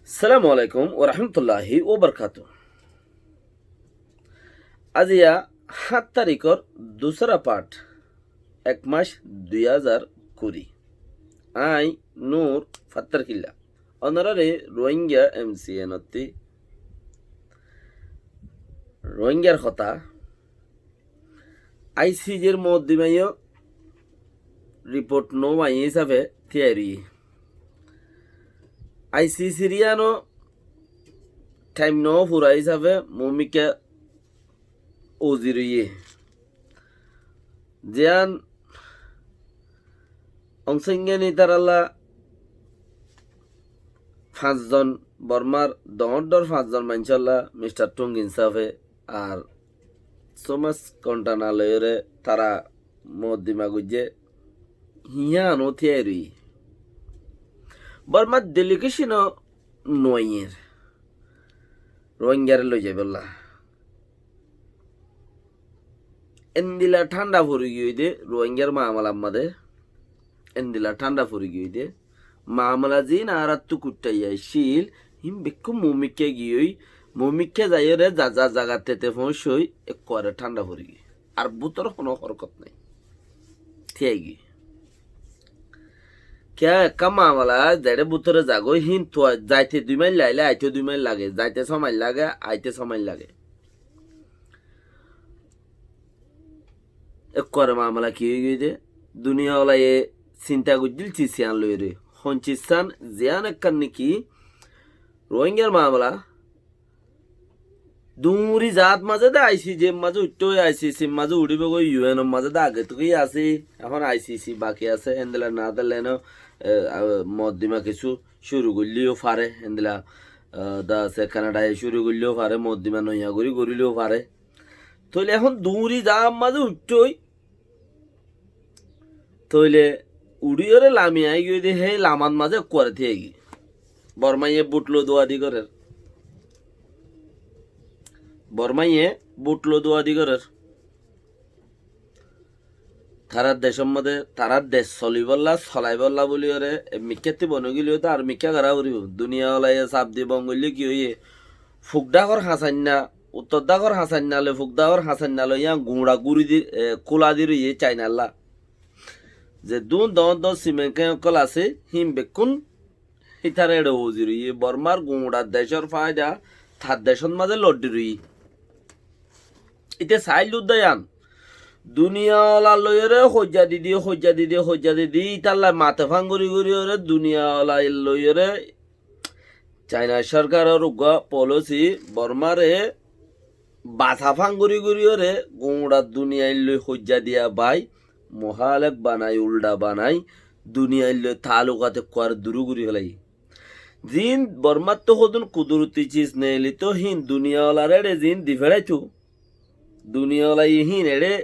আসসালামু আলাইকুম ও রহমতুল্লাহি ও বরকাত। আজিয়া 7 তারিখর দুসরা পাঠ 1 মাস 2020 আই নূর ফাত্তার কিল্লা অনারারে রোহিঙ্গা এমসিএনতি রোহিঙ্গার কথা আইসিজের মদ্দিমাইয় রিপোর্ট নো মাই হিসাবে থিয়ারি আইসিসিরিয়ানো টাইম নো ফুরা হিসাবে মমিকা ওজিরিয়ে জিয়ান অংসংজ্ঞানী তারাল্লা 5 জন বর্মার দহর 5 জন মানসাল্লা মিস্টার টঙ্গিন সাফে আর সোমাস কন্টানালয়রে তারা মদ্দিমা গুজে হিয়ানো থিয়ারি বর্মার ডেলিগেশন নয়ের রোহিঙ্গারে লই যাই বললা এন্দিলা ঠান্ডা ফুরি গিয়ে দে রোহিঙ্গার মামলা আমাদে এন্দিলা ঠান্ডা ফুরি গিয়ে দে মামলা জিন আর তু কুটাইয়া শিল হিম বেকু মুমিকে গিয়ে মুমিকে যাই রে যা যা জায়গাতে পৌঁছই এক করে ঠান্ডা ফুরি গিয়ে আর বুতর কোনো হরকত নাই ঠিক গিয়ে क्या कमा वाला जेडे बुतरे जागो हिन तो जाइते 2 माइल लाइले आइते 2 माइल लागे जाइते 6 माइल लागे आइते 6 माइल लागे एक कर मामला की गई दे दुनिया वाला ये चिंता गुजिल चिसियान लई रे हंचिसान जियान करने की रोहिंग्या मामला দুরি জাত মাঝে দে আইসিজে মাঝে উঠতে আইসিসি মাঝে উড়িব গো ইউএন মাঝে দে আগে তুই আছে এখন আইসিসি বাকি আছে এন্দেলা না দিলে না মদ্দিমা কিছু শুরু করলেও পারে এন্দেলা দা সে কানাডায় শুরু করলেও পারে মদ্দিমা নইয়া করি করিলেও পারে তইলে এখন দুরি জাম মাঝে উঠতই তইলে উড়িয়রে লামিয়াই গিয়ে দে হে লামান মাঝে করে থেকে বর্মাইয়ে বুটলো দোয়াদি করে বর্মাইয়ে বুটলো দোয়াদি করার তারার দেশের মধ্যে তারার দেশ চলিবল্লা চলাইবল্লা বলি ওরে মিক্কাতে বনগিলিও তো আর মিক্কা করা করিব দুনিয়া ওলাইয়ে চাপ দিয়ে বঙ্গলি কি হইয়ে ফুকডাকর হাসান্না উত্তরদাকর হাসান্না লে ফুকদাকর হাসান্না লো ইয়া গুঁড়া গুড়ি দি কোলা দি রইয়ে চাইনাল্লা যে দুন দন সিমেন্ট কল আছে হিম বেকুন হিতারে এড়ে হজি রইয়ে বর্মার গুঁড়া দেশের ফায়দা তার দেশের মাঝে লড্ডি রই ইতে সাইল উদয়ান দুনিয়াওয়ালা লইরে হজ্জা দিদি ইতাল্লা মাথে ফাঙ্গুরি গুরি ওরে দুনিয়াওয়ালা লইরে চাইনা সরকারের পলিসি বর্মারে বাথা ফাঙ্গুরি গুরি ওরে গোড়া দুনিয়ায় লই হজ্জা দিয়া বাই মহালেক বানাই উল্টা বানাই দুনিয়ায় লই তালুকাতে কোয়ার দুরুগুরি হলাই জিন বর্মার তো হদুন কুদরতি চিজ নেলি তো হিন দুনিয়াওয়ালার এড়ে জিন দি ফেরাইতো দুনিয়াওয়ালা হিন এড়ে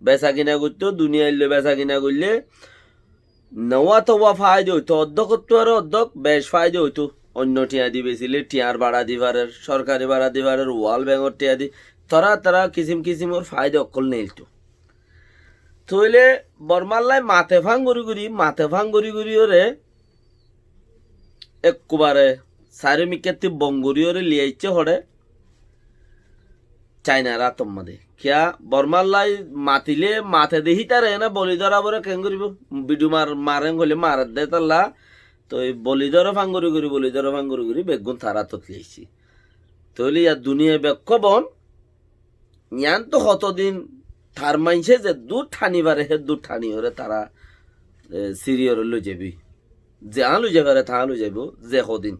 বেচা কিনা করতো দুনিয়া এলে বেচা কিনা করলে নেওয়া তোয়া ফায়দা হইতো অর্ধক করতো আর অর্ধক বেশ ফায়দা হইতো অন্য টিয়া দি বেচিলে টিয়ার ভাড়া দিবারের সরকারি ভাড়া দিবারের ওয়াল ব্যাঙর টিয়া দি তারা কিসিমর ফায়দা অকল নেইলতো তইলে বর্মাল্লাই মাথে ফাং গড়ি ওরে একবারে চারিমিকাতি বঙ্গুরিওরে লিয়াইছে হরে চাইনারা তোমাদের কিয়া বর্মাল্লাই মাতিলে মাথে দেখি তারে না বলি ধরা বরে কেন করিব বিডু মারেন গলে মারাত দে তাল্লা তো বলি ধরা ফাঙ্গুরি করি বেগুন তারা ততলিয়েছি তৈলি আর দুনিয়া বেক্ষ বন ইয়ান তো কতদিন থার মাইছে যে দুধ ঠানিবারে হে দুধ ঠানি ওরে তারা সিরিয়র লই যাবি যে আলু যাবে তা আলু যাব যে কদিন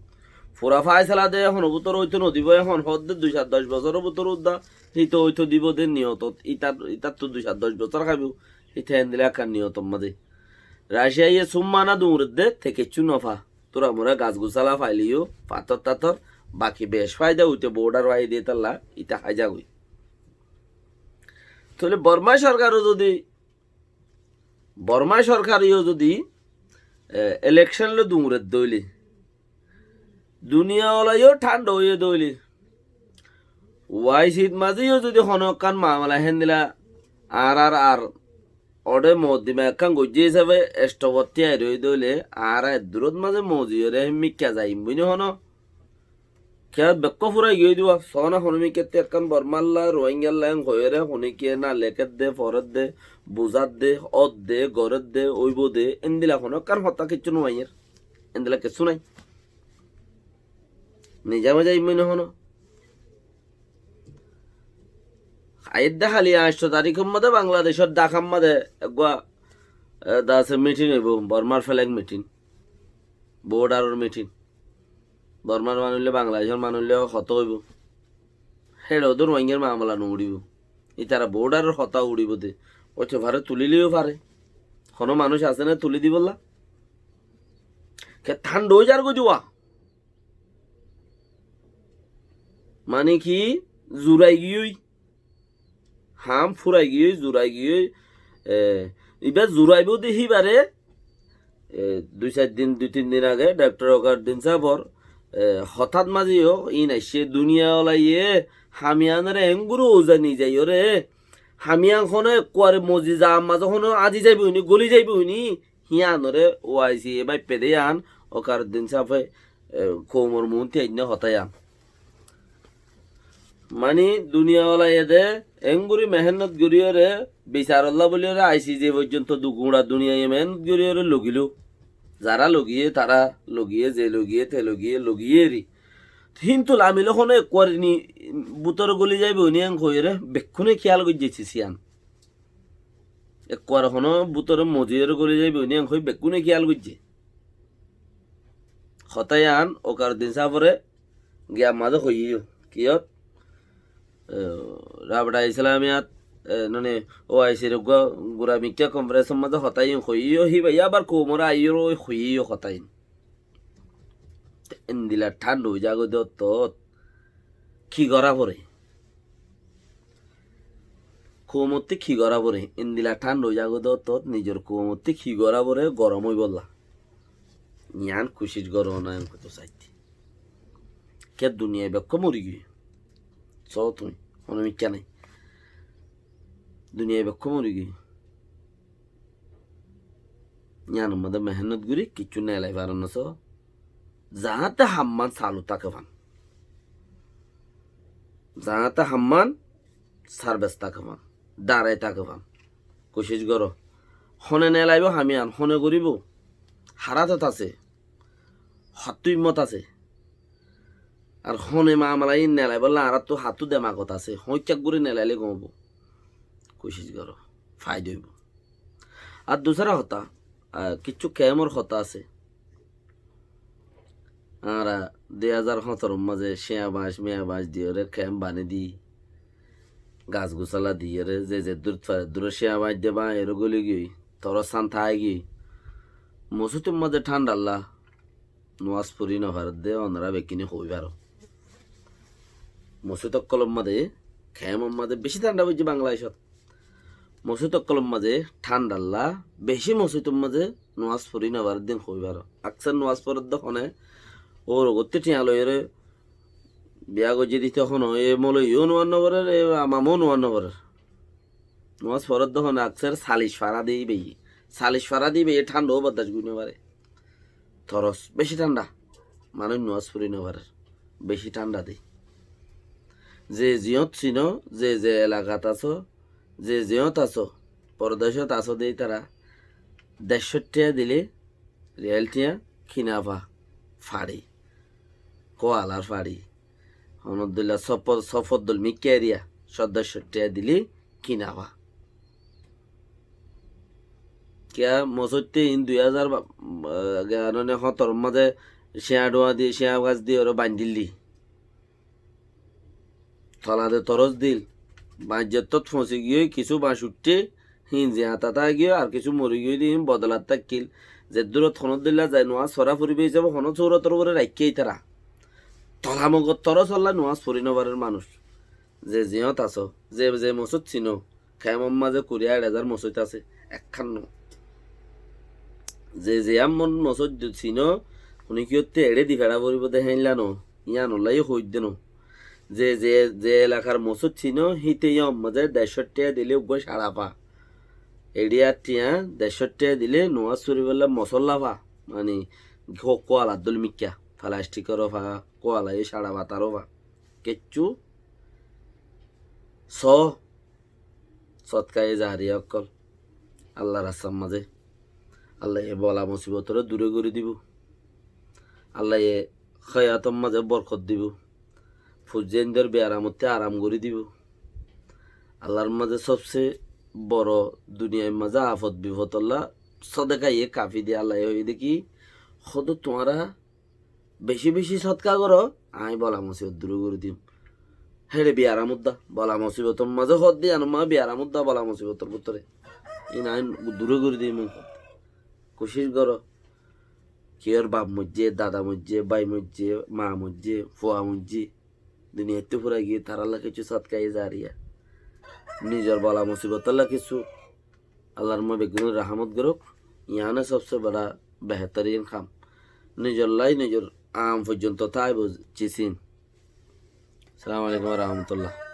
ফুরা ফাইসলা দে এখন বুতর হইতো নদিব এখন হদ 2-10 বছর বুতর উদ্দা হিতো হইতো দিব দে নিয়ত ইতার তো 2-10 বছর খাইব হিতে দিলে একার নিয়ত মাঝে রাশিয়া ইয়ে সুম্মানা দূর দে থেকে চুনফা তোরা মোরা গাছ গুছালা ফাইলিও পাথর বাকি বেশ ফায়দা হইতে বোর্ডার ওয়াই দিয়ে তাল্লা ইটা হাইজা হই তাহলে বর্মা সরকারও যদি ইলেকশন লো দূরে দইলে দুনিয়াওয়ালাইও ঠান্ডা হইয়ে দইলে ওয়াই শীত মাঝেও যদি হনকান মামলা হেন দিলা আর ওডে মদ্দিমা একখান গজ্জি হিসাবে এষ্টবর্তী আই রই দইলে আর দূরত মাঝে মজিরে মিক্কা যাইম বুঝি হন কে বেক্ক ফুরাই গিয়ে দিবা সনা হনুমিকেতে একখান বর্মাল্লা রোহিঙ্গাল্লা হয়েরে হনিকে না লেখের দে ফরত দে বুজাত দে অদ দে গরত দে ওইব দে এন্দিলা হন কারণ হত্যা কিচ্ছু নয় এন্দিলা কিছু নাই নিজা মজা ইমেন হন আইদ্দা খালি 8 তারিখের মধ্যে বাংলাদেশের ঢাকার মধ্যে একগা দাসে মিটিং হইব বর্মার ফ্ল্যাগ মিটিং বর্ডারের মিটিং বর্মার মানুষলে বাংলাদেশের মানুষলে হত হইব হেড়ে ওদের রোহিঙ্গার মামলা নুড়িব ই তারা বর্ডারের হতা উড়িব দে ওইটা ভারে তুলিলেও পারে কোনো মানুষ আছে না তুলি দিবলা কে ঠান্ড হয়ে যার গুজুয়া মানে কি জুরাই গিয়ে হাম ফুরাই গিয়ে জুরাই গিয়ে এবার জুরাইব দেখি বারে 2-3 দিন আগে ডক্টর অকার দিন সাবর হঠাৎ মাঝিও ই নাই সে দুনিয়া ওলাইয়ে হামিয়ানের এঙ্গুরু ওজানি যাই ওরে হামিয়ান খনে কোয়ারে মজি যা মাঝে খনে আজি যাইব উনি গলি যাইব উনি হিয়ানরে ও আইসি এবার পেদে আন অকার দিন সাফে কোমর মুন্তি আইন হতাই আন মানে দুনিয়াওয়ালা এদে এঙ্গুরি মেহনত গরিয়রে বিচারল্লা বলিওরে আইসি যে পর্যন্ত দুগুড়া দুনিয়া মেহনত গরিয়রে লগিল যারা লগিয়ে তারা লগিয়ে যে লগিয়ে তে লগিয়ে রি কিন্তু লামিল খনে করিনি বুতর গলি যাইবে উনিয়াং হইরে বেক্ষণে খেয়াল গজ্জেছি সিয়ান একবার হনো বুতর মজিয়ের গলি যাইবে উনিয়াং হই বেক্ষণে খেয়াল গজ্জে হতায়ান ওকার দিন সাপরে গিয়া মাঝে হইও কিয়ত রাবড়া ইসলামিয়াত মানে ও আইসির গুড়া মিক্কা কমপ্রেসের মাঝে হতাই হইও হি ভাই আবার কোমরা আইও হইও হতাইন এন্দিলা ঠান্ড হয়ে যাগো দে তো কি গড়া পরে কোমরতে কি গড়া পরে এন্দিলা ঠান্ড হয়ে যাগো দে তো নিজের কোমরতে কি গড়া পরে গরম হই বললা ইয়ান খুশির গরম না কত চাইতি কে দুনিয়ায় বেক্ক মরি গিয়ে চলো তুমি অনমিকা নাই দুনিয়ায় বেক্ক মরি গিয়ে ইয়ান মধ্যে মেহনত গুরি কিছু নেলাই পারেন না যাহাতে হাম্মান চালু তাকে পান যাহাতে হাম্মান সার্ভেস তাকে পান দাঁড়াই তাকে পান কোশিশ করো হনে নেলাইব হামিয়ান হনে করিব হারাতত আছে হাতুইমত আছে আর হনে মামলাই নেলাই বললে আর তো হাতু দেমাগত আছে হইচাক করে নেলাইলে কমব কোশিশ করো ফায়দা হইব আর দুসরা হতা কিছু ক্যামর হতা আছে আর 2017 মাঝে শিয়া বাঁশ দিয়ে রে ক্যাম্প বানি দি গাছ গুছালা দিয়ে রে যে দূরে শিয়া বাঁশ দেবা এর গলি গিয়ে তোর সান থাই গিয়ে মসুতের মাঝে ঠান্ডা আল্লাহ নোয়াজ পুরি নভার দে অনরা বেকিনি হই পারো মসুত কলম মাঝে খেমর মাঝে বেশি ঠান্ডা বুঝছি বাংলাদেশত মসুত কলম মাঝে ঠান্ডা আল্লাহ বেশি মসুতের মাঝে নোয়াজ পুরি নভার দিন হই পারো আকসার নোয়াজ পরের দখনে ওর গতি টিয়া লইরে বিয়া গজি দিতে এখন এ মলে ইও নোয়ার নগরের এ আমামও নোয়ার নগরের নোয়াজ ফরত দখন আকসার সালিশ ফাড়া দিবে এ ঠান্ডাও বাতাস গুনে পারে থরস বেশি ঠান্ডা মানুষ নোয়াজ ফুরি নগরের বেশি ঠান্ডা দেই যে জিয়ত ছিল যে এলাকাত আছো যে জিয়ত আছো পরদেশত আছো দেই তারা 150 টাকা দিলে রিয়াল টিয়া খিনাফা ফাড়ি কোয়ালার ফাড়ি হনদুল্লাহ সফদুল মিক্কা এরিয়া 150 টাকা দিলি কিনাবা কিয়া মসজিদে 2017 মাঝে শিয়া গাছ দিয়ে ওরা বান্ধিল দি থলাতে তরস দিল বাঁজের তো ফসে গিয়ে কিছু বাঁশ উঠতে হিঞ্জি হাতাতা গিয়ে আর কিছু মরি গিয়ে দিন বদলার তাকিল যে দূরত হনত দিল্লা যায় নোয়াজ সরা ফুরিবে হিসাবে হন চৌরতর করে রাখিয়েই তারা তলামগত তরস হল্লা নোয়াজ ফুরি নবারের মানুষ যে জিয়ত আছো যে মসজিদ চিনো খেমম মাঝে 20,000 মসজিদ আছে একখান যে এমন মসজিদ চিনো উনি কি হতে এড়ে দি ফেরা পরিব দেখাইলানো ইয়ান ওলাই হইত দেন যে এলাকার মসজিদ চিনো হিতে মাঝে 150 টাকা দিলে উগ্র সারা পা এড়িয়া টিয়া 150 টাকা দিলে নোয়াজ ফুরি বললে মশল্লা পা মানে কোয়াল আব্দুল মিক্কা প্লাস্টিকেরও ভা কোয়ালাই সাড়া বাতারও ভা কিচ্ছু সৎকায়ে জাহারি অকল আল্লাহ রাস্তার মাঝে আল্লাহ এ বলা মুসিবতরে দূরে করে দিব আল্লাহ এ খয়াতম মাঝে বরকত দিব ফুজেনদের বেয়ারামতে আরাম করে দিব আল্লাহর মাঝে সবচেয়ে বড় দুনিয়ার মাঝে আফত বিপদ আল্লাহ সদকা ইয়ে কাফি দিয়ে আল্লাহ হয়ে দেখি হতো তোমারা বেশি বেশি সৎকা করো আমি বলা মুসিবত দূরে করে দিম হেরে বিয়ারামুদ্দা বলা মুসিবতর মাঝে হদ দিয়ে আনো মা বিয়ারামুদ্দা বলা মুসিবতর ভিতরে ই নাই দূরে করে দিই কোশিশ করো কেউর বাপ মজ্জে দাদা মজ্জে বাই মজ্জে মা মজ্জে ফুয়া মজ্জে দুনিয়াতে পুরা গিয়ে তারাল্লা কিছু সৎকাই জারিয়া নিজের বলা মুসিবত আল্লাহ কিছু আল্লাহর মা বেগুন রাহমত করুক ইয়ানে সবচেয়ে বড় বেহতরিন খাম নিজের লাই নিজের আম পর্যন্ত তাই বুঝছিস সালাম আলাইকুম রহমতুল্লাহ